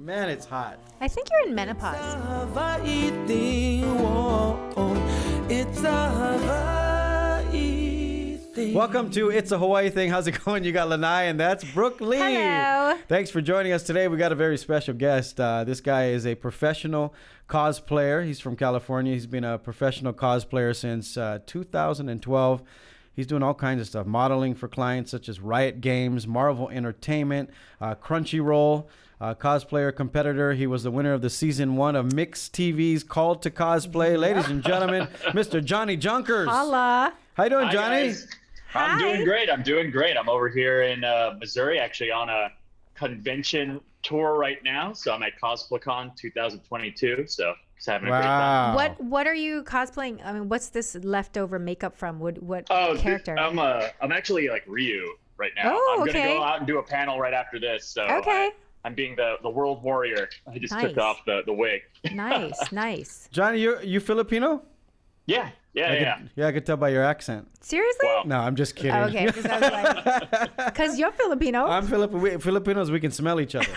Man, it's hot. I think you're in menopause. Welcome to It's a Hawaii Thing. How's it going? You got Lanai, and that's Brooke Lee. Hello. Thanks for joining us today. We got a very special guest. This guy is a professional cosplayer. He's from California. He's been a professional cosplayer since 2012. He's doing all kinds of stuff, modeling for clients such as Riot Games, Marvel Entertainment, Crunchyroll, cosplayer competitor. He was the winner of the season 1 of Myx TV's Called to Cosplay. Ladies and gentlemen, Mr. JohnnyJunkers. Holla. How you doing, Hi, Johnny? guys. Hi. I'm doing great. I'm over here in Missouri, actually on a convention tour right now. So I'm at CosplayCon 2022. So just having a great time. What are you cosplaying? I mean, what's this leftover makeup from? What character? I'm actually like Ryu right now. Oh, I'm okay. gonna go out and do a panel right after this. So Okay. I'm being the world warrior. I just Nice. took off the wig. Nice. Johnny, you Filipino? Yeah. Yeah, I could tell by your accent. Seriously? Wow. No, I'm just kidding. Okay, because you're Filipino. I'm Filipinos, we can smell each other.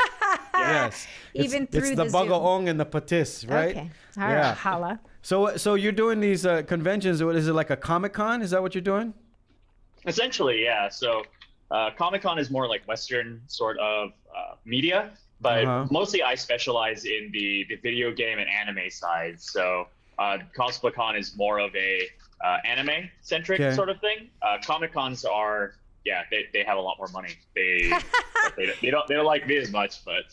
Yes. Even it's through the the Zoom. bagoong and the patis, right? Okay. All right. Yeah. Holla. So you're doing these conventions. What is it, like a Comic-Con? Is that what you're doing? Essentially, yeah. So Comic-Con is more like Western sort of media, but mostly I specialize in the video game and anime side. So CosplayCon is more of a anime-centric sort of thing. Comic-Cons are, they have a lot more money. They don't like me as much, but.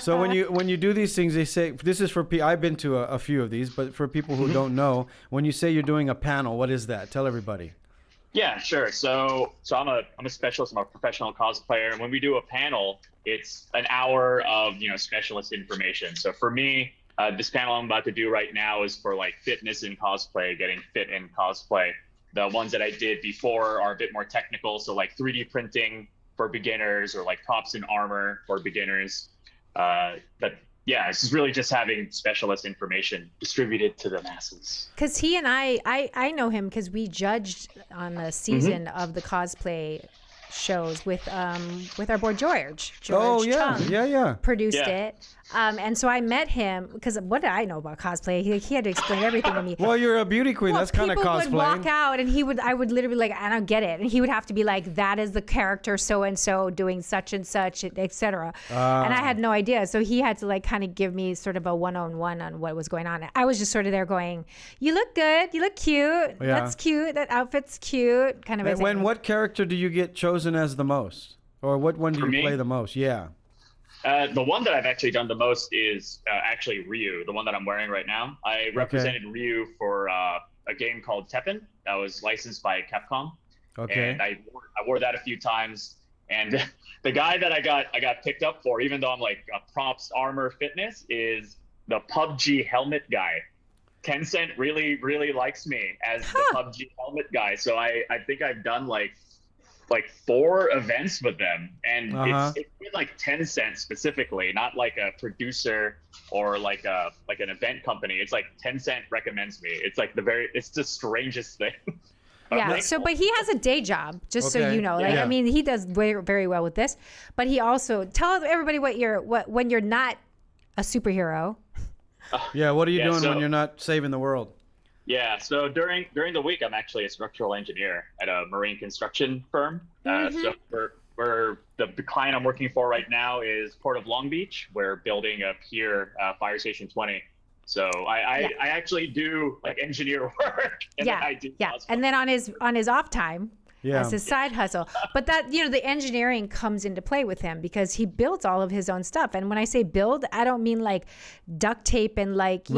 So when you do these things, they say this is for I've been to a few of these, but for people who don't know, when you say you're doing a panel, what is that? Tell everybody. Yeah, sure. So I'm a specialist. I'm a professional cosplayer, and when we do a panel, it's an hour of specialist information. So for me, this panel I'm about to do right now is for like fitness in cosplay, getting fit in cosplay. The ones that I did before are a bit more technical, so like 3D printing for beginners or like props and armor for beginners. But yeah, it's really just having specialist information distributed to the masses. Because he and I know him because we judged on a season of the cosplay shows with our boy George. Oh yeah, Chung yeah. Produced it. And so I met him because what did I know about cosplay? He had to explain everything to me. Well, you're a beauty queen. That's kind of cosplay. People would walk out and I would literally like, I don't get it. And he would have to be like, that is the character so-and-so doing such and such, etc. And I had no idea. So he had to like kind of give me sort of a one-on-one on what was going on. I was just sort of there going, you look good. You look cute. Yeah. That's cute. That outfit's cute. Kind of a thing. What character do you get chosen as the most? Or what one do you play the most? Yeah. The one that I've actually done the most is actually Ryu, the one that I'm wearing right now. I represented Ryu for a game called Tekken that was licensed by Capcom. Okay. And I wore that a few times. And the guy that I got picked up for, even though I'm like a props armor fitness, is the PUBG helmet guy. Tencent really, really likes me as the PUBG helmet guy. So I think I've done like 4 events with them, and it's been like Tencent specifically, not like a producer or like an event company. It's like Tencent recommends me. It's like it's the strangest thing. Yeah. So, but he has a day job, just so you know. Like, I mean, he does very well with this, but he also tell everybody when you're not a superhero. Yeah. What are you doing when you're not saving the world? Yeah, so during the week, I'm actually a structural engineer at a marine construction firm. So we're the client I'm working for right now is Port of Long Beach. We're building a pier, Fire Station 20. So I actually do like engineer work. And then I do cosplay. And then on his off time, as his side hustle. But that, the engineering comes into play with him because he builds all of his own stuff. And when I say build, I don't mean like duct tape and like,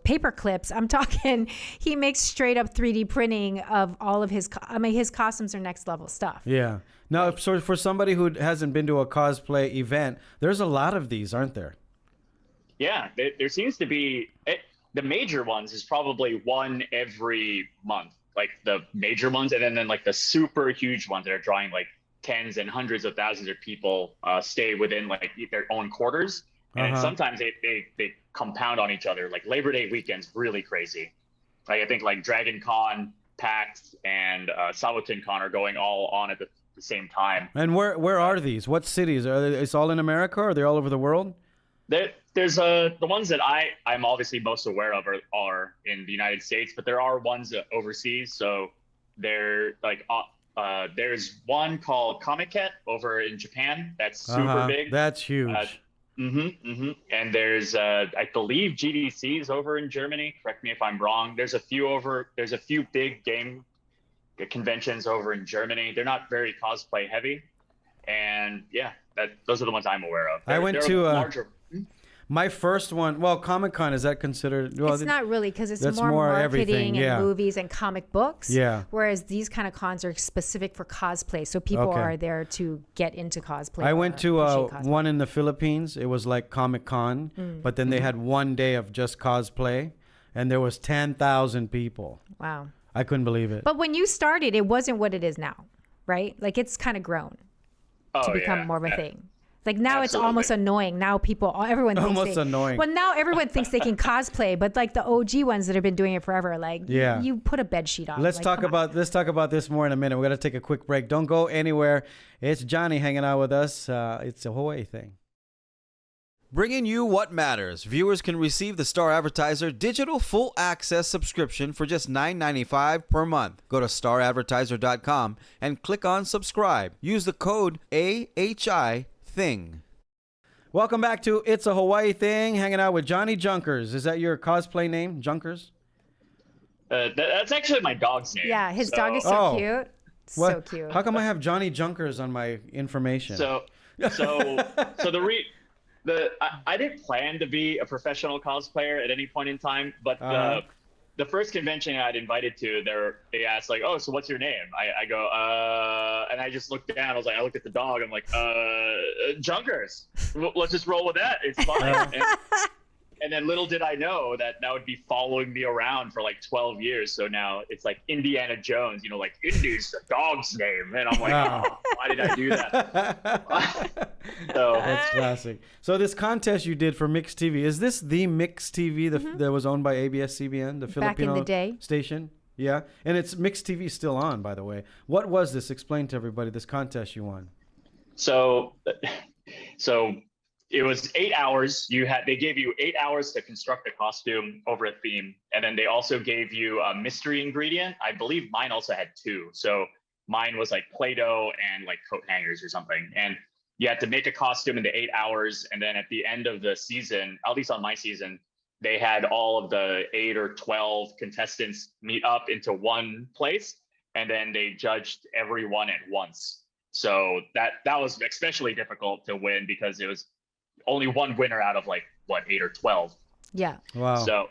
paper clips. I'm talking, he makes straight up 3D printing of all of his costumes are next level stuff. Yeah. Now, so for somebody who hasn't been to a cosplay event, there's a lot of these, aren't there? Yeah, there seems to be, the major ones is probably one every month. Like the major ones, and then like the super huge ones that are drawing like tens and hundreds of thousands of people stay within like their own quarters, and sometimes they compound on each other. Like Labor Day weekend's really crazy. Like I think like Dragon Con, PAX, and Sawatin Con are going all on at the the same time. And where are these? What cities? It's all in America, or are they all over the world? There's the ones that I'm obviously most aware of are in the United States, but there are ones overseas. So they're like there's one called Comiket over in Japan. That's super big. That's huge. And there's I believe GDC's over in Germany. Correct me if I'm wrong. There's a few big game conventions over in Germany. They're not very cosplay heavy, and yeah, those are the ones I'm aware of. I went to larger. My first one, well, Comic-Con, is that considered? Well, it's not really, because it's that's more marketing and movies and comic books. Yeah. Whereas these kind of cons are specific for cosplay. So people are there to get into cosplay. I went to one in the Philippines. It was like Comic-Con, but then they had one day of just cosplay, and there was 10,000 people. Wow. I couldn't believe it. But when you started, it wasn't what it is now, right? Like, it's kind of grown to become more of a thing. Like, now it's almost annoying. Now everyone thinks almost annoying. Well, now everyone thinks they can cosplay, but like the OG ones that have been doing it forever, like you put a bed sheet on. Let's talk about this more in a minute. We're gonna take a quick break. Don't go anywhere. It's Johnny hanging out with us. It's a Hawaii thing. Bringing you what matters. Viewers can receive the Star Advertiser digital full access subscription for just $9.95 per month. Go to staradvertiser.com and click on subscribe. Use the code AHI Thing. Welcome back to It's a Hawaii Thing, hanging out with JohnnyJunkers. Is that your cosplay name, Junkers? That's actually my dog's name. Yeah, his dog is so cute. So cute. How come I have JohnnyJunkers on my information? I didn't plan to be a professional cosplayer at any point in time, but the first convention I'd invited to, they asked like, "Oh, so what's your name?" I go, and I just looked down. I looked at the dog. I'm like, Junkers. Let's just roll with that. It's fine. And then little did I know that would be following me around for like 12 years. So now it's like Indiana Jones, like Indy's the dog's name. And I'm like, why did I do that? So that's classic. So this contest you did for Myx TV, is this the Myx TV that was owned by ABS-CBN, the Filipino back in the day station? Yeah. And it's Myx TV still on, by the way. What was this? Explain to everybody this contest you won. So it was 8 hours. They gave you 8 hours to construct a costume over a theme. And then they also gave you a mystery ingredient. I believe mine also had 2. So mine was like Play-Doh and like coat hangers or something. And you had to make a costume in the 8 hours. And then at the end of the season, at least on my season, they had all of the 8 or 12 contestants meet up into one place. And then they judged everyone at once. So that was especially difficult to win because it was only one winner out of 8 or 12. Yeah. Wow. So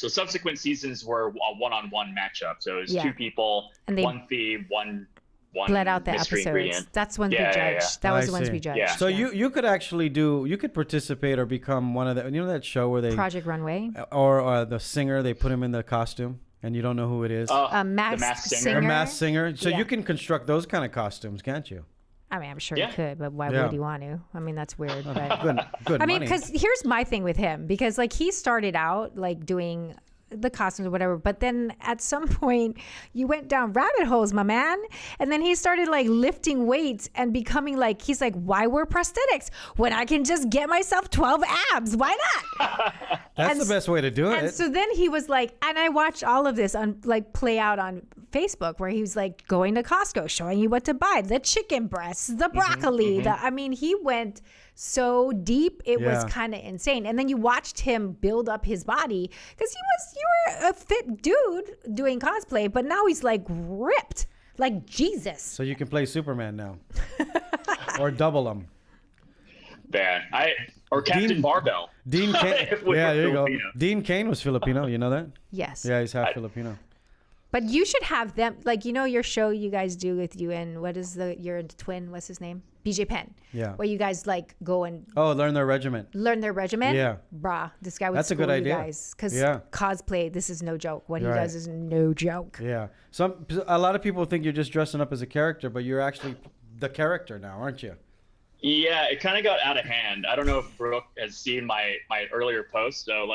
subsequent seasons were a one-on-one matchup. So it was 2 people, and one theme, one bled out the mystery episodes. ingredient. That's when we judged. Yeah. That was the ones we judged. Yeah. So you could actually you could participate or become one of the, that show where they Project Runway or the singer, they put him in the costume and you don't know who it is. A masked singer. A masked singer. So you can construct those kind of costumes, can't you? I mean, I'm sure you could, but why would you want to? I mean, that's weird. But good I mean, money. because here's my thing with him, because he started out doing the costumes or whatever, but then at some point you went down rabbit holes, my man, and then he started lifting weights and becoming he's like, why wear prosthetics when I can just get myself 12 abs? Why not? That's the best way to do it. And so then he was and I watched all of this on play out on Facebook, where he was going to Costco, showing you what to buy, the chicken breasts, the broccoli. I mean, he went so deep, it was kind of insane. And then you watched him build up his body, because you were a fit dude doing cosplay, but now he's ripped like Jesus. So you can play Superman now. Or double him. Or Captain Barbell. Dean Cain. Yeah, there you go. Dean Cain was Filipino, you know that? Yes. Yeah, he's half Filipino. But you should have them, your show you guys do with you and your twin, what's his name? BJ Penn. Yeah. Where you guys go and learn their regiment. Yeah. Brah, this guy would That's a good idea. You guys, because cosplay, this is no joke. What he does is no joke. Yeah. A lot of people think you're just dressing up as a character, but you're actually the character now, aren't you? Yeah, it kind of got out of hand. I don't know if Brooke has seen my earlier post. So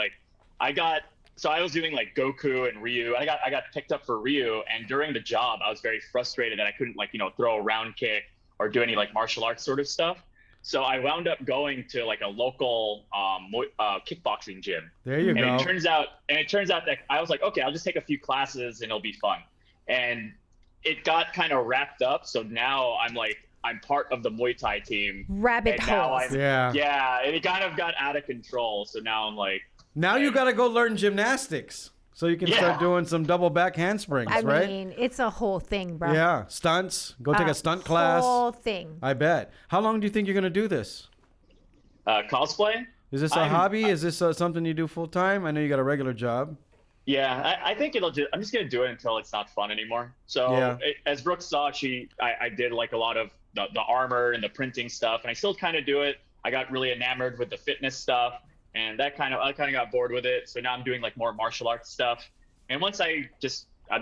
I got so I was doing like Goku and Ryu. I got picked up for Ryu, and during the job, I was very frustrated that I couldn't like throw a round kick or do any like martial arts sort of stuff. So I wound up going to like a local kickboxing gym. There you go. And it turns out that I was like, okay, I'll just take a few classes and it'll be fun. And it got kind of wrapped up. So now I'm part of the Muay Thai team. Rabbit hole. Yeah, and it kind of got out of control. So now I'm like, now you got to go learn gymnastics so you can start doing some double back handsprings, right? I mean, it's a whole thing, bro. Yeah, stunts. Go take a stunt class. Whole thing. I bet. How long do you think you're going to do this? Cosplay? Is this a hobby? Is this something you do full time? I know you got a regular job. Yeah, I think I'm just going to do it until it's not fun anymore. So as Brooke saw, I did like a lot of the armor and the printing stuff, and I still kind of do it. I got really enamored with the fitness stuff, and I kind of got bored with it. So now I'm doing like more martial arts stuff. And once I'm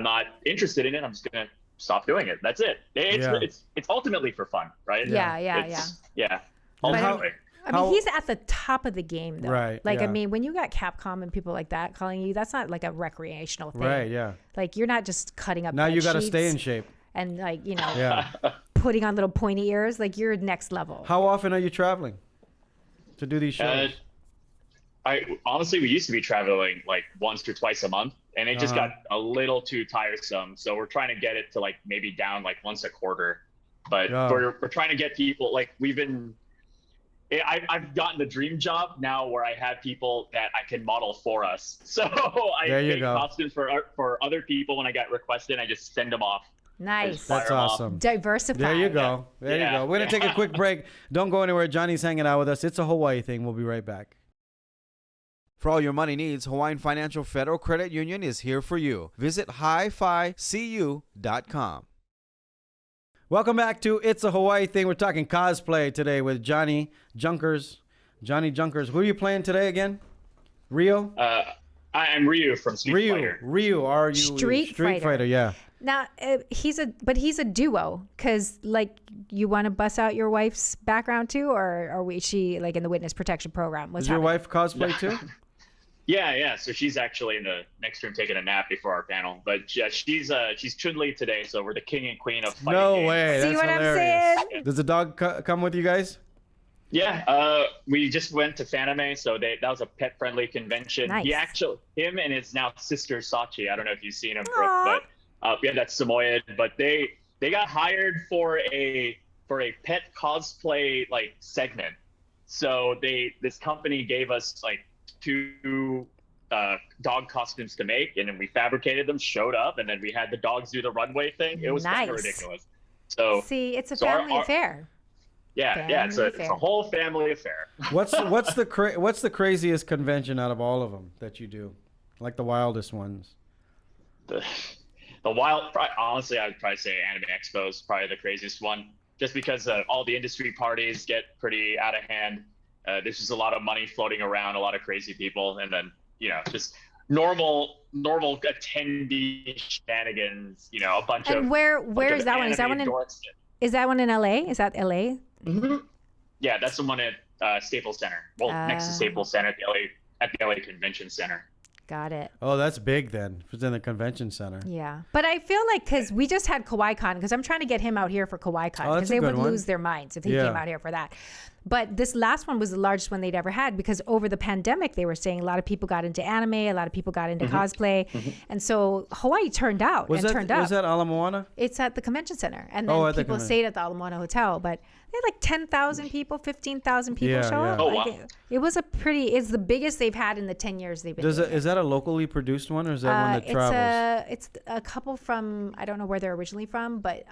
not interested in it, I'm just going to stop doing it. That's it. It's ultimately for fun, right? Yeah. Ultimately. I mean, he's at the top of the game, though. Right. Like, I mean, when you got Capcom and people like that calling you, that's not like a recreational thing. Right, yeah. Like, you're not just cutting up now you got to sheets stay in shape. and like, putting on little pointy ears. Like, you're next level. How often are you traveling to do these shows? Honestly, we used to be traveling like once or twice a month, and it just got a little too tiresome. So we're trying to get it to like maybe down like once a quarter. But we're trying to get people like I've gotten the dream job now where I have people that I can model for us. So I make costumes for other people when I get requested. I just send them off. Nice. That's awesome. Diversify. There you go. There you go. We're going to take a quick break. Don't go anywhere. Johnny's hanging out with us. It's a Hawaii thing. We'll be right back. For all your money needs, Hawaiian Financial Federal Credit Union is here for you. Visit hificu.com. Welcome back to It's a Hawaii Thing. We're talking cosplay today with JohnnyJunkers. JohnnyJunkers. Who are you playing today again? Rio? I'm Ryu from Street Fighter. Ryu, are you Street Fighter? Yeah. Now, he's a duo, because like you want to bust out your wife's background too, or is she like in the witness protection program? Is your wife cosplay too? Yeah. So she's actually in the next room taking a nap before our panel. But yeah, she's Chun-Li today, so we're the king and queen of fighting games. No way. See what hilarious. I'm saying? Does the dog come with you guys? Yeah. We just went to Fanime, so that was a pet-friendly convention. Nice. Him and his now sister Sachi. I don't know if you've seen him, Brooke, but we had that Samoyed. But they got hired for a pet cosplay like segment. So this company gave us like 2 dog costumes to make, and then we fabricated them, showed up, and then we had the dogs do the runway thing. It was kind of ridiculous. So see, it's a family affair. It's a whole family affair. What's the craziest convention out of all of them that you do, like the wildest ones? The honestly, I would probably say Anime Expo is probably the craziest one, just because all the industry parties get pretty out of hand. There's just a lot of money floating around, a lot of crazy people, and then just normal attendee shenanigans. A bunch of. And where is that one? Is that one in LA? Is that LA? Mm-hmm. Yeah, that's the one at Staples Center. Well, next to Staples Center at the LA Convention Center. Got it. Oh, that's big then. If it's in the convention center. Yeah. But I feel like, because we just had KawaiiCon, because I'm trying to get him out here for KawaiiCon, because they would lose their minds if he came out here for that. But this last one was the largest one they'd ever had, because over the pandemic, they were saying a lot of people got into anime, a lot of people got into cosplay. And so Hawaii turned out. Was that Ala Moana? It's at the convention center. And then people stayed at the Ala Moana Hotel. But they had like 10,000 people, 15,000 people show up. Oh, wow. It's the biggest they've had in the 10 years they've been doing it. Is that a locally produced one, or is that one that travels? It's a couple from, I don't know where they're originally from, but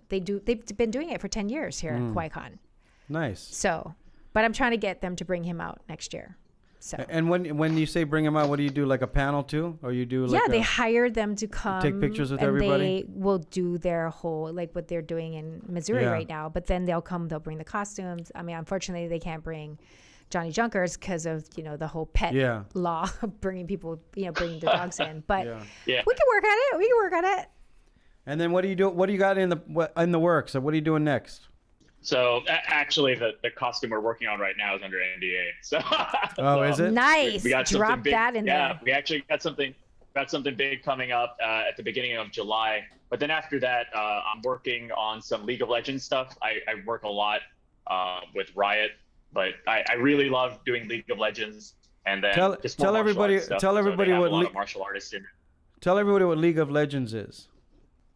they've been doing it for 10 years here at KawaiiCon. Nice. So, but I'm trying to get them to bring him out next year. So. And when you say bring him out, what do you do? Like a panel too, or you do? They hired them to come take pictures with and everybody. They will do their whole what they're doing in Missouri right now. But then they'll bring the costumes. I mean, unfortunately, they can't bring JohnnyJunkers because of the whole pet law of bringing people bringing the dogs in. But we can work at it. And then what do you do? What do you got in the works? So what are you doing next? So actually, the costume we're working on right now is under NDA. So is it? Nice. We got Drop big, that in there. Yeah, we actually got something big coming up at the beginning of July. But then after that, I'm working on some League of Legends stuff. I work a lot with Riot, but I really love doing League of Legends. And then tell everybody what martial artists in. Tell everybody what League of Legends is.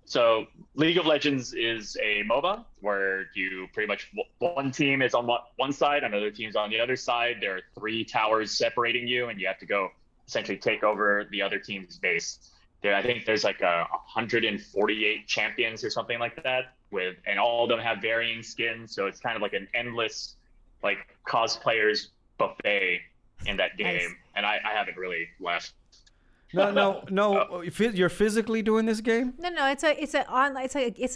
So League of Legends is a MOBA where you pretty much one team is on one side, another team's on the other side. There are 3 towers separating you, and you have to go essentially take over the other team's base. I think there's like 148 champions or something like that, and all of them have varying skins. So it's kind of like an endless like cosplayers buffet in that game. Nice. And I haven't really left. No. You're physically doing this game? No. It's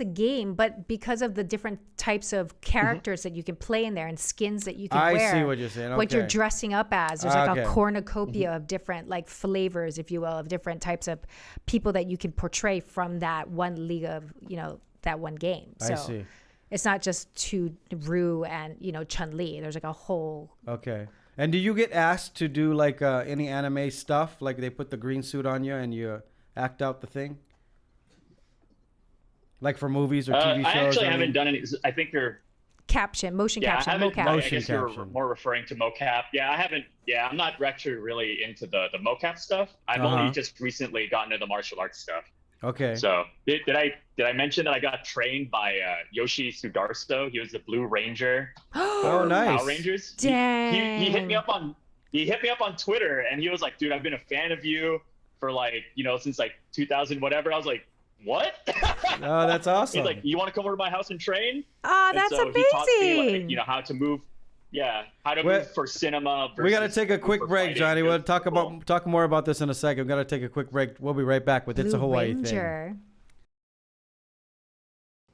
a game, but because of the different types of characters that you can play in there and skins that you can wear. I see what you're saying. Okay. What you're dressing up as. There's like a cornucopia of different like flavors, if you will, of different types of people that you can portray from that one league of, that one game. So I see. It's not just Rue and, Chun-Li. There's like a whole. Okay. And do you get asked to do like any anime stuff? Like they put the green suit on you and you act out the thing? Like for movies or TV shows? I actually haven't done any. I think you're... motion caption, mocap. I guess you're more referring to mocap. Yeah, I haven't. Yeah, I'm not actually really into the mocap stuff. I've only just recently gotten into the martial arts stuff. Okay. So did I mention that I got trained by Yoshi Sudarso? He was the Blue Ranger. Oh, nice. Power Rangers. Dang. He hit me up on Twitter, and he was like, "Dude, I've been a fan of you for since like 2000 whatever." I was like, "What?" Oh, that's awesome. He's like, "You want to come over to my house and train?" Oh, that's amazing. He taught me how to move. Yeah, how to move for cinema. We got to take a quick break, Johnny. We'll talk more about this in a second. We got to take a quick break. We'll be right back with It's a Hawaii Thing.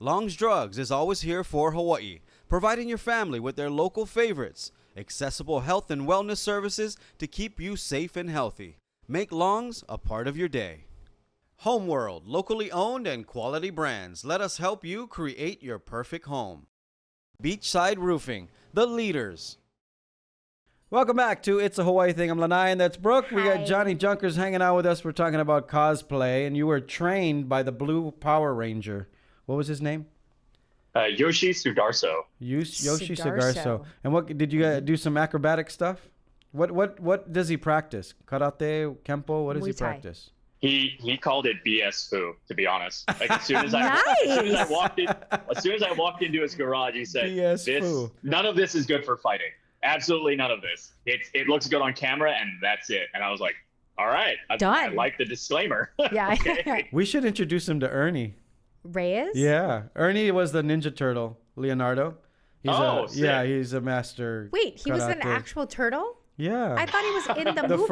Long's Drugs is always here for Hawaii, providing your family with their local favorites, accessible health and wellness services to keep you safe and healthy. Make Long's a part of your day. Homeworld, locally owned and quality brands. Let us help you create your perfect home. Beachside Roofing, the leaders. Welcome back to It's a Hawaii Thing. I'm Lanai, and that's Brooke. We got JohnnyJunkers hanging out with us. We're talking about cosplay, and you were trained by the Blue Power Ranger. What was his name? Yoshi Sudarso. Yoshi Sudarso. And what did you do? Some acrobatic stuff? What does he practice? Karate, kempo? What does he practice? He called it BS Fu, to be honest. Like as soon as I walked into his garage, he said, "None of this is good for fighting. Absolutely none of this. It looks good on camera, and that's it." And I was like, "All right, I like the disclaimer." Yeah. Okay. We should introduce him to Ernie Reyes. Yeah, Ernie was the Ninja Turtle, Leonardo. Sick. He's a master. Wait, he was an actual turtle? Yeah. I thought he was in the movie.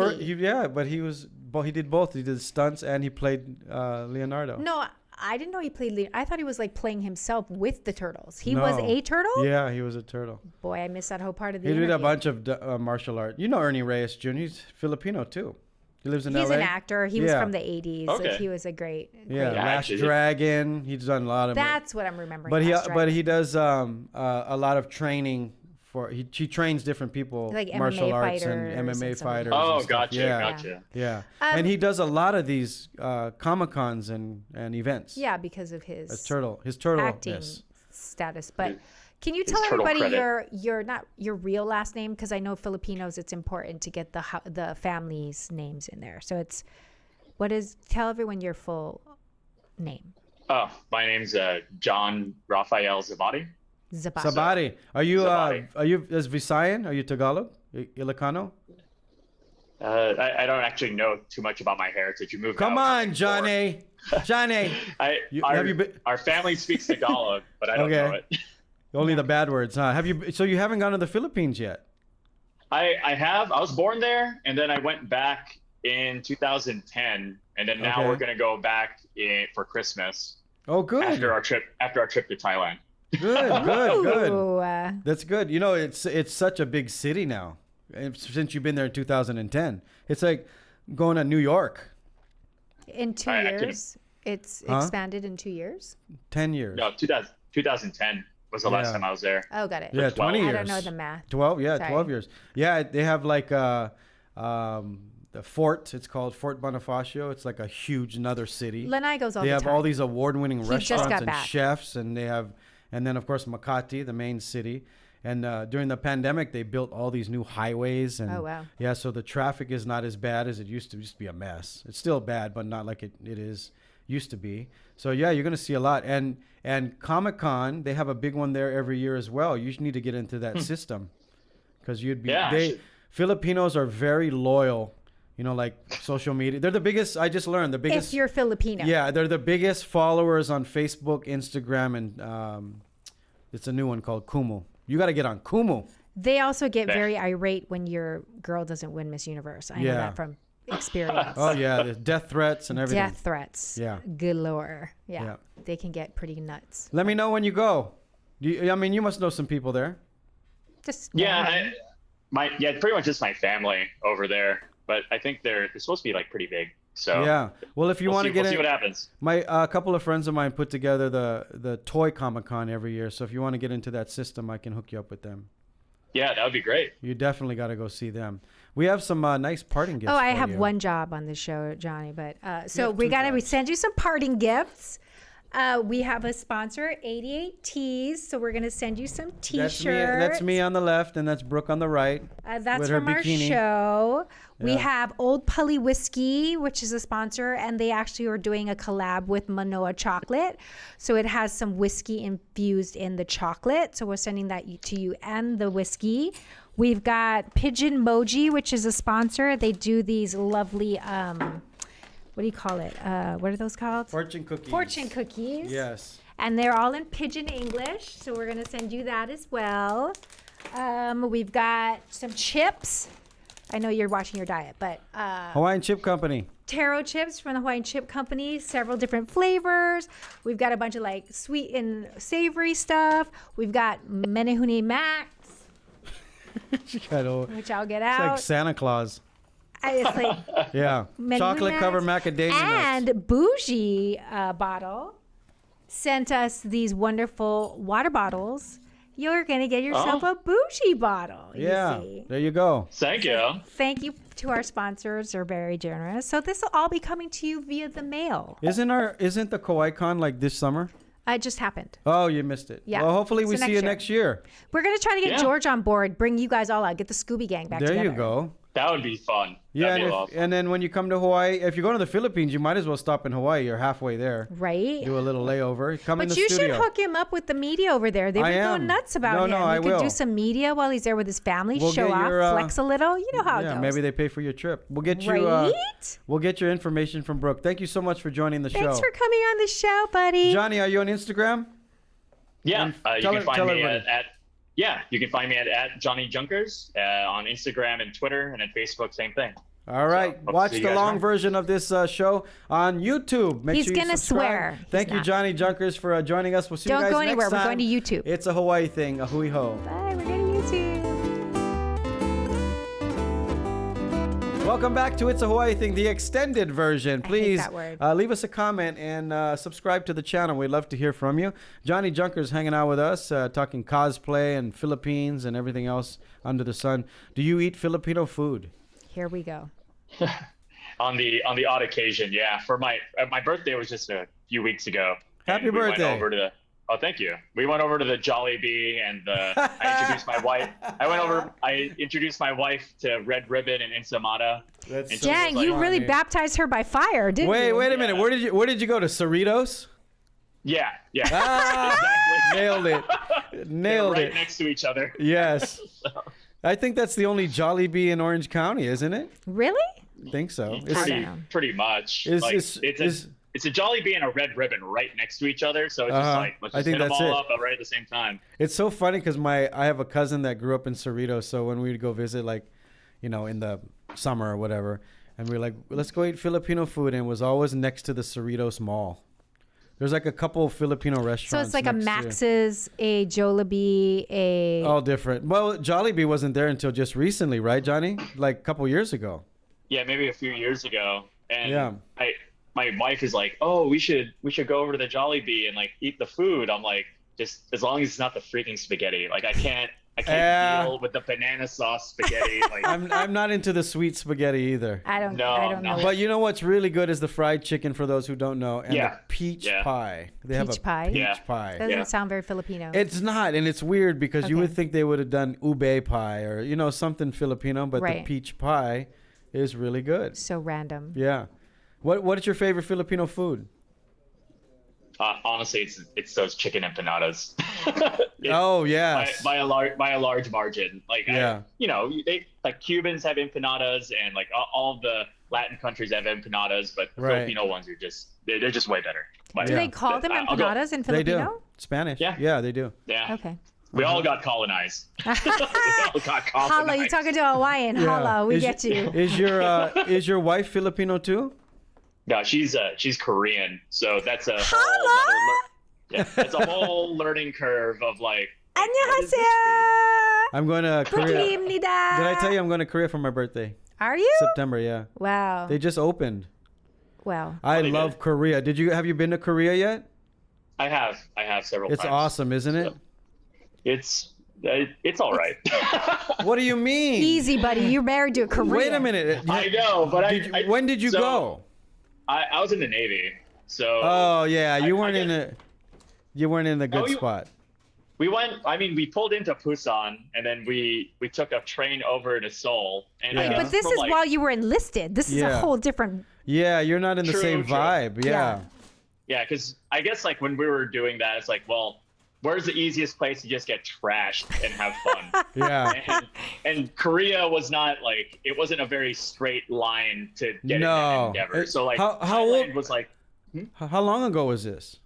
But he did both. He did stunts and he played Leonardo. No, I didn't know he played Leonardo. I thought he was like playing himself with the turtles. He was a turtle? Yeah, he was a turtle. Boy, I missed that whole part of the He interview. did a bunch of martial art. You know Ernie Reyes Jr. He's Filipino too. He lives in LA. He's an actor. He was from the 80s. Okay. Like, he was a great Last Dragon. He's done a lot of. That's what I'm remembering. But he does a lot of training. He trains different people, like martial MMA arts fighters and MMA fighters. Oh, and gotcha. Yeah. And he does a lot of these Comic-Cons and events. Yeah, because of his acting status. But can you tell everybody your real last name? Because I know Filipinos, it's important to get the family's names in there. So tell everyone your full name. Oh, my name's John Rafael Zabate. Zabate. Are you as Visayan? Are you Tagalog? Ilocano? I don't actually know too much about my heritage. You moved. Come on, Johnny. Johnny. Our family speaks Tagalog, but I don't know it. Only the bad words, huh? So you haven't gone to the Philippines yet? I have. I was born there, and then I went back in 2010, and then now we're gonna go back for Christmas. Oh, good. After our trip to Thailand. Good. That's good. You know, it's such a big city now. Since you've been there in 2010, it's like going to New York. In 2 years, it's expanded in 2 years. 10 years. No, 2010 was the last time I was there. Oh, got it. Yeah, 20 years. I don't know the math. 12, yeah, Sorry. 12 years. Yeah, they have like the fort. It's called Fort Bonifacio. It's like a huge another city. Lanai goes all They the have time. all these award-winning He just restaurants got and back. chefs, and then of course Makati, the main city. And during the pandemic, they built all these new highways. And Oh, wow. Yeah, so the traffic is not as bad as it used to. It used to be a mess. It's still bad, but not like it used to be. So yeah, you're gonna see a lot. And Comic-Con, they have a big one there every year as well. You need to get into that system, because Filipinos are very loyal. You know, like social media. They're the biggest. I just learned the biggest. If you're Filipino. Yeah, they're the biggest followers on Facebook, Instagram, and it's a new one called Kumu. You got to get on Kumu. They also get very irate when your girl doesn't win Miss Universe. I know that from experience. Oh yeah, the death threats and everything. Death threats. Yeah. Galore. Yeah. They can get pretty nuts. Let me know when you go. You must know some people there. Just Yeah, pretty much just my family over there. But I think they're supposed to be like pretty big. So yeah. Well, if you want to get we'll in, see what happens. a couple of friends of mine put together the toy Comic-Con every year. So if you want to get into that system, I can hook you up with them. Yeah, that would be great. You definitely got to go see them. We have some nice parting gifts. Oh, I for have you. one job on the show, Johnny. But so have we two got to jobs. send you some parting gifts. We have a sponsor, 88 Tees. So we're going to send you some T-shirts. That's me on the left, and that's Brooke on the right. That's with her from our bikini. show. We Yeah. have Old Pully Whiskey, which is a sponsor, and they actually are doing a collab with Manoa Chocolate. So it has some whiskey infused in the chocolate. So we're sending that to you and the whiskey. We've got Pigeon Moji, which is a sponsor. They do these lovely, what do you call it? What are those called? Fortune cookies. Fortune cookies. Yes. And they're all in Pigeon English. So we're going to send you that as well. We've got some chips. I know you're watching your diet, but Hawaiian Chip Company. taro chips from the Hawaiian Chip Company, several different flavors. We've got a bunch of like sweet and savory stuff. We've got Menehune Max, which I'll get It's out. like Santa Claus. It's like Yeah. Menehune Chocolate covered Max. macadamia nuts. And Bougie Bottle sent us these wonderful water bottles. You're going to get yourself a Bougie bottle. Yeah. You see. There you go. Thank you. Thank you to our sponsors. They're very generous. So this will all be coming to you via the mail. Isn't the Kauai-Con like this summer? It just happened. Oh, you missed it. Yeah. Well, hopefully we So see you next year. We're going to try to get Yeah. George on board, bring you guys all out, get the Scooby Gang back There together. you go. That would be fun. Yeah, That'd be a lot of fun. and then when you come to Hawaii, if you're going to the Philippines, you might as well stop in Hawaii. You're halfway there. Right? Do a little layover. Come in But the you studio. should hook him up with the media over there. They've I been am. going nuts about No, him. no, I You could will. do some media while he's there with his family, We'll show get off, your, flex a little. You know how it Yeah, goes. maybe they pay for your trip. We'll get you. Right? We'll get your information from Brooke. Thank you so much for joining the Thanks show. for coming on the show, buddy. Johnny, are you on Instagram? Yeah, you tell can find tell me everybody. you can find me at JohnnyJunkers on Instagram and Twitter, and then Facebook, same thing. All right. hope to Watch see you the guys long around. version of this show on YouTube. Make He's sure you gonna subscribe. swear. Thank He's you, not. Johnny Junkers, for joining us. We'll see Don't you guys go next anywhere. We're time. going to YouTube. It's a Hawaii thing. A hui ho. Bye. We're going to YouTube. Welcome back to It's a Hawaii Thing, the extended version. Please that word. leave us a comment and subscribe to the channel. We'd love to hear from you. Johnny Junkers hanging out with us, talking cosplay and Philippines and everything else under the sun. Do you eat Filipino food? Here we go. On the odd occasion, yeah. For my birthday was just a few weeks ago. Happy and we birthday. Went over to thank you. We went over to the Jollibee, and I introduced my wife. I introduced my wife to Red Ribbon and Ensamada. That's And so she was Dang, like, you really baptized her by fire, didn't you? Wait a minute. Where did you go to? Cerritos? Yeah. Ah, Exactly. nailed it. They're Nailed right it. next to each other. Yes. I think that's the only Jollibee in Orange County, isn't it? Really? I think so. Pretty much. Is- Like, is- it's a Jollibee and a Red Ribbon right next to each other, so it's just like let's I just think hit them that's all it. up right at the same time. It's so funny because I have a cousin that grew up in Cerritos, so when we'd go visit, like, in the summer or whatever, and we were like, let's go eat Filipino food, and it was always next to the Cerritos Mall. There's like a couple of Filipino restaurants. So it's like a next to- Max's, a Jollibee, all different. Well, Jollibee wasn't there until just recently, right, Johnny? Like a couple years ago. Yeah, maybe a few years ago. And Yeah. my wife is like, "Oh, we should go over to the Jollibee and like eat the food." I'm like, just as long as it's not the freaking spaghetti. Like I can't deal with the banana sauce spaghetti. Like I'm not into the sweet spaghetti either. I don't know. But you know what's really good is the fried chicken, for those who don't know, and the peach Yeah. pie. They have a pie? peach pie. Doesn't sound very Filipino. It's not, and it's weird because you would think they would have done ube pie or something Filipino, but the peach pie is really good. So random. Yeah. What is your favorite Filipino food? Honestly, it's those chicken empanadas. Oh yes, by a large margin. Like they like Cubans have empanadas, and like all the Latin countries have empanadas, but the Filipino ones are they're just way better. Do they call them empanadas in Filipino? They do. Spanish. Yeah, they do. Yeah. Okay. We all got colonized. Hala, you're talking to a Hawaiian. Hala, we get you. Is your wife Filipino too? No, she's Korean, so that's a that's a whole learning curve of like. 안녕하세요. I'm going to Korea. Did Did I tell you I'm going to Korea for my birthday? Are you? September, yeah. Wow. They just opened. Wow. I love Korea. Have you been to Korea yet? I have several times. It's awesome, isn't it? So, it's all right. What do you mean? Easy, buddy. You're married to a Korean. Wait a minute. I know, but when did you go? I was in the Navy, so. Oh yeah, you weren't in the good spot. We went. I mean, we pulled into Busan, and then we took a train over to Seoul. And But this is while you were enlisted. This is a whole different. Yeah, you're not in the same vibe. Yeah. Yeah, because I guess like when we were doing that, it's like, well, where's the easiest place to just get trashed and have fun? Yeah. And Korea was not like, it wasn't a very straight line to get in that endeavor. So like how old was like, how long ago was this?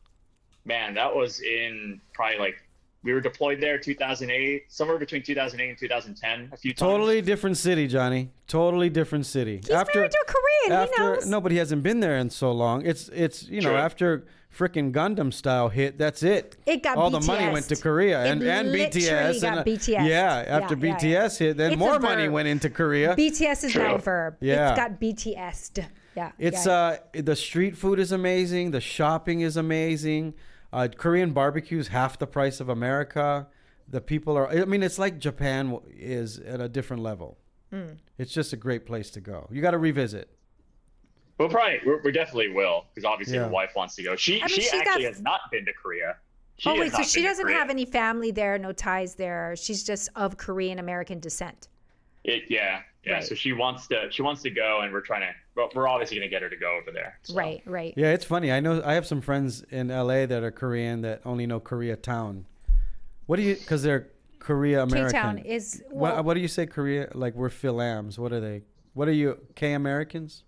Man, that was in probably like, we were deployed there 2008, somewhere between 2008 and 2010, a few times. Totally different city, Johnny. Totally different city. He's married to a Korean. He knows. No, but he hasn't been there in so long. It's after freaking Gundam style hit, that's it. It got all BTS. the money went to Korea and BTS. Got BTS. Yeah, after BTS hit, then more money went into Korea. BTS is now a verb. Yeah. It's got BTS'd. Yeah. It's the street food is amazing. The shopping is amazing. Korean barbecue is half the price of America. The people are. I mean, it's like Japan is at a different level. It's just a great place to go. You got to revisit. We definitely will, because obviously the wife wants to go. She actually has not been to Korea. So she doesn't have any family there, no ties there. She's just of Korean American descent. Yeah. Right. So she wants to go, and we're obviously going to get her to go over there. So. Right. Yeah, it's funny. I have some friends in LA that are Korean that only know Koreatown. Because they're Korea American. K-Town is. What do you say, Korea? Like we're Philams. What are they? What are you, K Americans?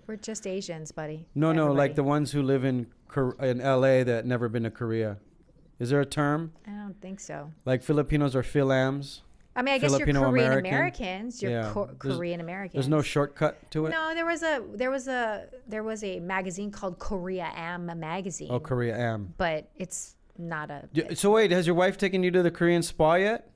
We're just Asians, buddy. No, like the ones who live in LA that never been to Korea. Is there a term? I don't think so. Like Filipinos are Philams? I mean, I guess you're Korean Americans. You're Korean Americans. There's no shortcut to it. No, there was a magazine called Korea Am magazine. Oh, Korea Am. But it's not a. So wait, has your wife taken you to the Korean spa yet?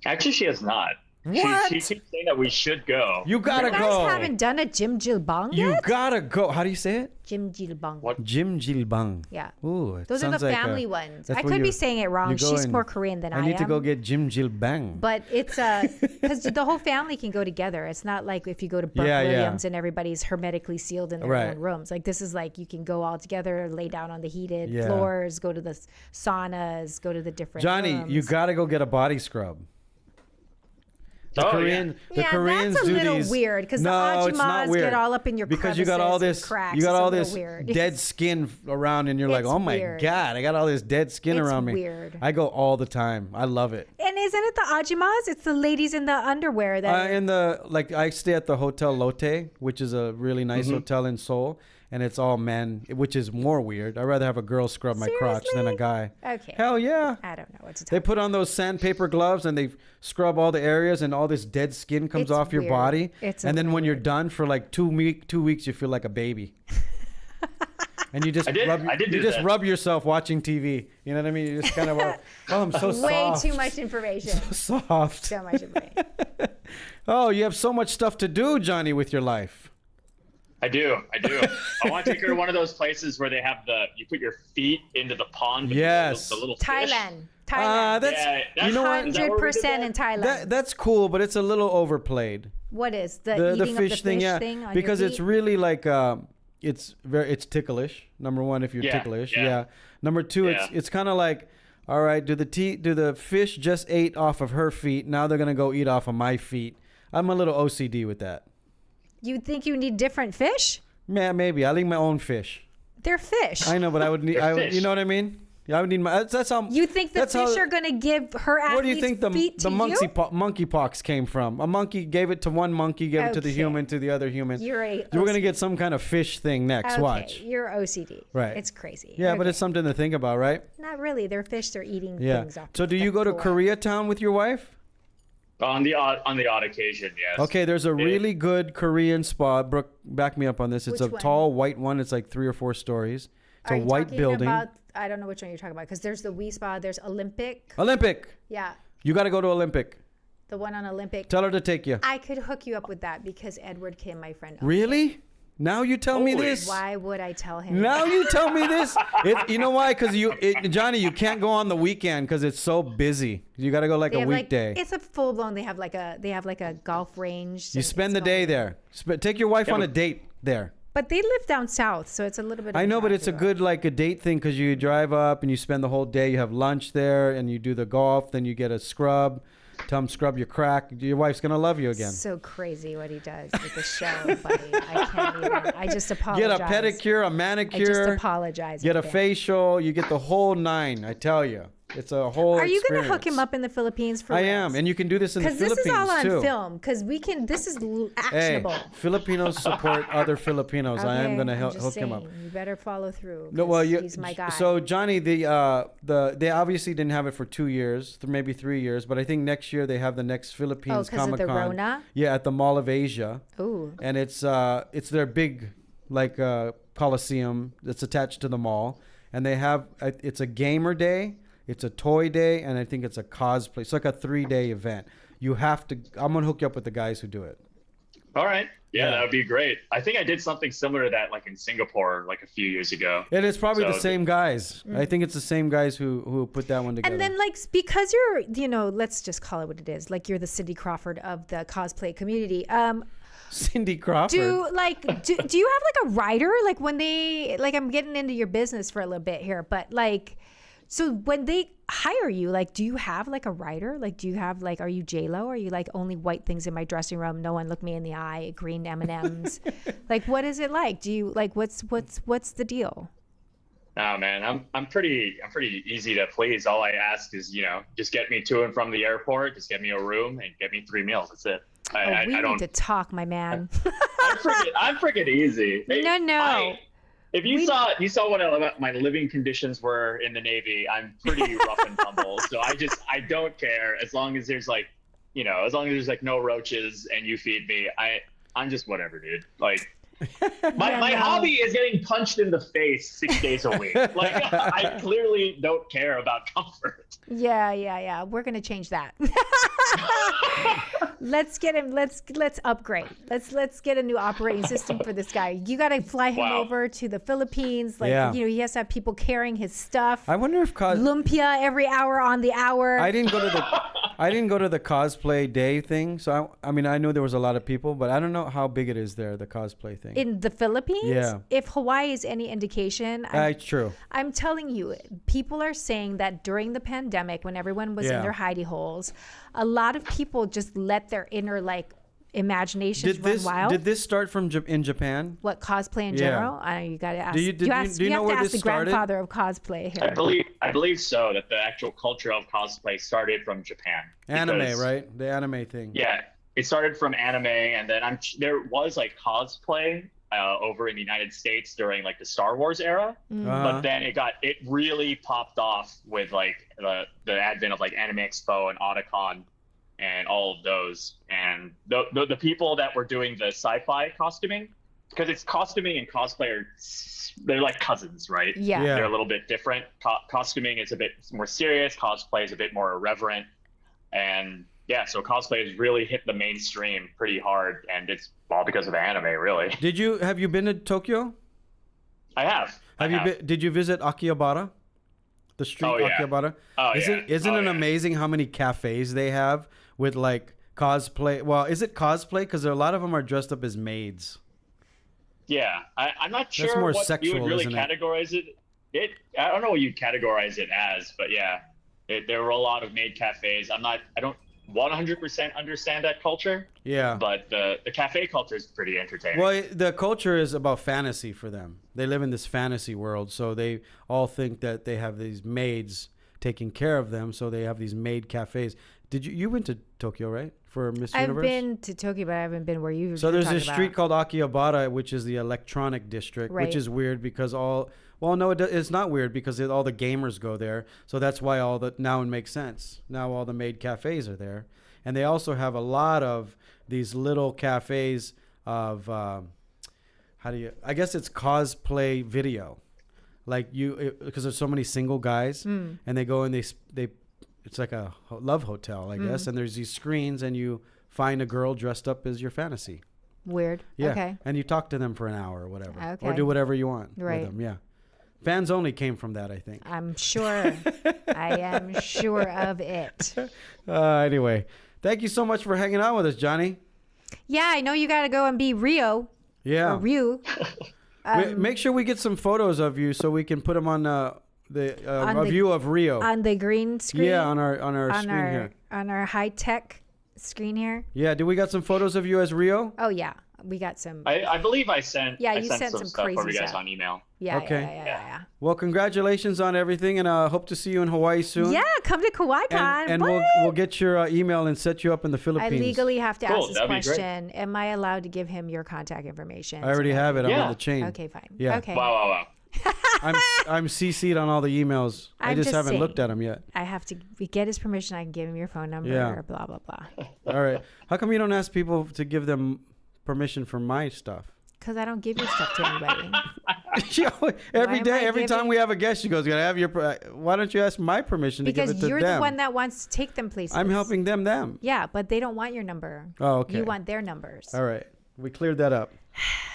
Actually, she has not. What? She keeps saying that we should go. You gotta go. You guys haven't done a jjimjilbang yet? You gotta go. How do you say it? Jjimjilbang. What? Jjimjilbang. Yeah. Ooh, those are the family ones. I could be saying it wrong. She's more Korean than I am. I need to go get jjimjilbang. But it's because the whole family can go together. It's not like if you go to Burke Williams and everybody's hermetically sealed in their own rooms. Like this is like you can go all together, lay down on the heated floors, go to the saunas, go to the different rooms. You gotta go get a body scrub. The Koreans that's a do little these. weird because no, the Ajimas get all up in your because you got all this cracks. You got all this weird. dead skin around, and you're like, oh my god, I got all this dead skin around me. Weird. I go all the time. I love it. And isn't it the Ajimas? It's the ladies in the underwear that. I stay at the Hotel Lotte, which is a really nice hotel in Seoul. And it's all men, which is more weird. I'd rather have a girl scrub my crotch than a guy. Okay. Hell yeah. I don't know what to tell They put on those sandpaper gloves and they scrub all the areas and all this dead skin comes off your body. And then when you're done for like 2 weeks, you feel like a baby. And you just rub yourself watching TV. You know what I mean? You just kind of I'm so soft. Way too much information. So soft. So much information. Oh, you have so much stuff to do, Johnny, with your life. I do. I want to take her to one of those places where they have you put your feet into the pond. Yes. The little Thailand. fish. Thailand. You know what? 100% in Thailand. That's cool, but it's a little overplayed. What is the fish thing? Yeah, on because your it's feet? really like it's ticklish. Number one, if you're ticklish, yeah. Number two, it's kind of like, all right, do the fish just ate off of her feet? Now they're gonna go eat off of my feet. I'm a little OCD with that. You think you need different fish? Yeah, maybe. I like my own fish. They're fish. I know, but I would need. You know what I mean? Yeah, I would need my. That's how. You think the fish are going to give her athletes Where do you think the monkeypox came from? A monkey gave it to one monkey, gave it to the human, to the other human. We're going to get some kind of fish thing next. Okay, watch. You're OCD. Right. It's crazy. Yeah, but it's something to think about, right? Not really. They're fish. They're eating things off. So do you go to Koreatown with your wife? On the odd occasion, yes. Okay, there's a really good Korean spa. Brooke, back me up on this. It's tall white one. It's like 3 or 4 stories. It's a white building. I don't know which one you're talking about because there's the Wii Spa. There's Olympic. Yeah. You got to go to Olympic. The one on Olympic. Tell her to take you. I could hook you up with that because Edward Kim, my friend. Really? Now you tell me this. Why would I tell him? Now you tell me this. You know why? Because Johnny, you can't go on the weekend because it's so busy. You got to go like a weekday. It's a full blown. They have like a golf range. You spend the day there. Take your wife on a date there. But they live down south, so it's a little bit. I know, but it's a good a date thing because you drive up and you spend the whole day. You have lunch there and you do the golf. Then you get a scrub. Tell him scrub your crack. Your wife's gonna love you again. So crazy what he does with the show, buddy. I can't even. I just apologize. Get a pedicure, a manicure. I just apologize. Get a facial. You get the whole 9. I tell you, it's a whole. Are you gonna hook him up in the Philippines for? I am, and you can do this in the Philippines too. Because this is all on film. Because we can. This is actionable. Hey, Filipinos support other Filipinos. Okay, I am gonna hook saying, him up. You better follow through. No, well, he's my guy. So Johnny, they obviously didn't have it for 2 years, maybe 3 years, but I think next year they have the next Philippines Comic-Con. Oh, because of the Rona? Yeah, at the Mall of Asia. Ooh. And it's their big coliseum that's attached to the mall, and they have it's a gamer day. It's a toy day, and I think it's a cosplay. It's like a 3-day event. You have to. I'm gonna hook you up with the guys who do it. All right. Yeah, that would be great. I think I did something similar to that, like in Singapore, like a few years ago. And it's probably the same guys. I think it's the same guys who put that one together. And then, because you're, let's just call it what it is. Like, you're the Cindy Crawford of the cosplay community. Cindy Crawford. Do you have like a writer? Like when I'm getting into your business for a little bit here, but so when they hire you, do you have like a writer? Do you have are you J-Lo? Are you only white things in my dressing room? No one look me in the eye. Green M&Ms. What is it like? Do you what's the deal? Oh man, I'm pretty easy to please. All I ask is just get me to and from the airport. Just get me a room and get me 3 meals. That's it. We need to talk, my man. I'm freaking easy. No. If you saw what my living conditions were in the Navy, I'm pretty rough and tumble. So I don't care as long as there's as long as there's no roaches and you feed me. I'm just whatever, dude. My hobby is getting punched in the face 6 days a week. I clearly don't care about comfort. Yeah. We're gonna change that. Let's get him. Let's upgrade. Let's get a new operating system for this guy. You got to fly him over to the Philippines. He has to have people carrying his stuff. I wonder if lumpia every hour on the hour. I didn't go to the cosplay day thing. So I know there was a lot of people, but I don't know how big it is there. The cosplay thing in the Philippines. Yeah. If Hawaii is any indication, true. I'm telling you, people are saying that during the pandemic, when everyone was in their hidey holes, a lot of people just let their inner imaginations run wild. Did this start in Japan? What, cosplay in general? You got to ask. Do you know where this started? Grandfather of cosplay here. I believe so. That the actual culture of cosplay started from Japan. Anime, right? The anime thing. Yeah, it started from anime, and then there was cosplay over in the United States during the Star Wars era, but then it really popped off with the advent of Anime Expo and Otakon and all of those, and the people that were doing the sci-fi costuming, because it's costuming and cosplay they're like cousins, right? Yeah. They're a little bit different. Costuming is a bit more serious, cosplay is a bit more irreverent, and yeah, so cosplay has really hit the mainstream pretty hard, and it's all because of anime, really. Have you been to Tokyo? I have. Did you visit Akihabara? The street Akihabara? Oh, Isn't it amazing how many cafes they have with like cosplay? Well, is it cosplay? Because a lot of them are dressed up as maids. Yeah, I'm not sure That's more what sexual, you would really isn't categorize it. I don't know what you'd categorize it as, but yeah, there were a lot of maid cafes. I don't 100% understand that culture. Yeah. But the cafe culture is pretty entertaining. Well, the culture is about fantasy for them. They live in this fantasy world, so they all think that they have these maids taking care of them, so they have these maid cafes. You went to Tokyo, right? For Miss Universe? I've been to Tokyo, but I haven't been where you. So there's this street called Akihabara, which is the electronic district, which is weird because it's not weird because all the gamers go there. So that's why now it makes sense. Now all the maid cafes are there. And they also have a lot of these little cafes of, I guess it's cosplay video. Like because there's so many single guys and they go and they it's like a love hotel, I guess. And there's these screens and you find a girl dressed up as your fantasy. Weird. Yeah. Okay. And you talk to them for an hour or whatever. Okay. Or do whatever you want with Right. them. Yeah. Fans only came from that, I think. I'm sure. I am sure of it. Anyway, thank you so much for hanging out with us, Johnny. Yeah, I know you got to go and be Rio. Yeah. Or Ryu. Make sure we get some photos of you so we can put them on a view of Rio. On the green screen? Yeah, on our screen here. On our high-tech screen here. Yeah, do we got some photos of you as Rio? Oh, yeah. We got some. I believe I sent you sent sent some some stuff over crazy you guys stuff. on email. Yeah, Okay. yeah. Well, congratulations on everything, and hope to see you in Hawaii soon. Yeah, come to Kawaii Con. And we'll get your email and set you up in the I Philippines. legally have to ask this that'd be great. question. Am I allowed to give him your contact information? I already have it. I'm Yeah. on the chain. Okay, fine. Yeah. Okay. Wow. I'm CC'd on all the emails. I I'm just just haven't saying. looked at them yet. I have to get his permission. I can give him your phone number. Yeah. Blah blah blah. All right. How come you don't ask people to give them permission for my stuff? Because I don't give your stuff to anybody. Every time we have a guest, she goes, "Gotta have your." Why don't you ask my permission to give Because it to them? you're the one that wants to take them places. I'm helping them. Yeah, but they don't want your number. Oh, okay. You want their numbers. All right. We cleared that up.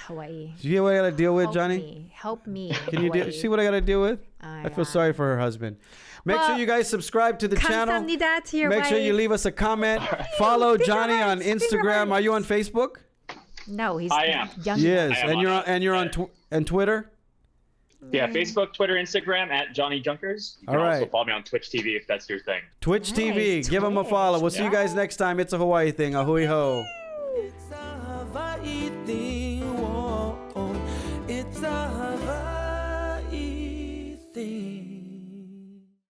Hawaii. Do you know what I got to deal with, Johnny? Help me. Can you see what I got to deal with? I feel sorry for her husband. Make sure you guys subscribe to the channel. 감사합니다 to your Make sure wife. you leave us a comment. Follow Big Johnny on hearts, big Instagram. Are you on hearts. Facebook? No, he's I am. young. Yes, I am and you're on Twitter. Yeah, Facebook, Twitter, Instagram at JohnnyJunkers. You can All right. also follow me on Twitch TV if that's your thing. Twitch Nice, TV. Give them a Twitch. follow. We'll see you guys next time. It's a Hawaii thing. Ahui ho. It's a Hawaii thing.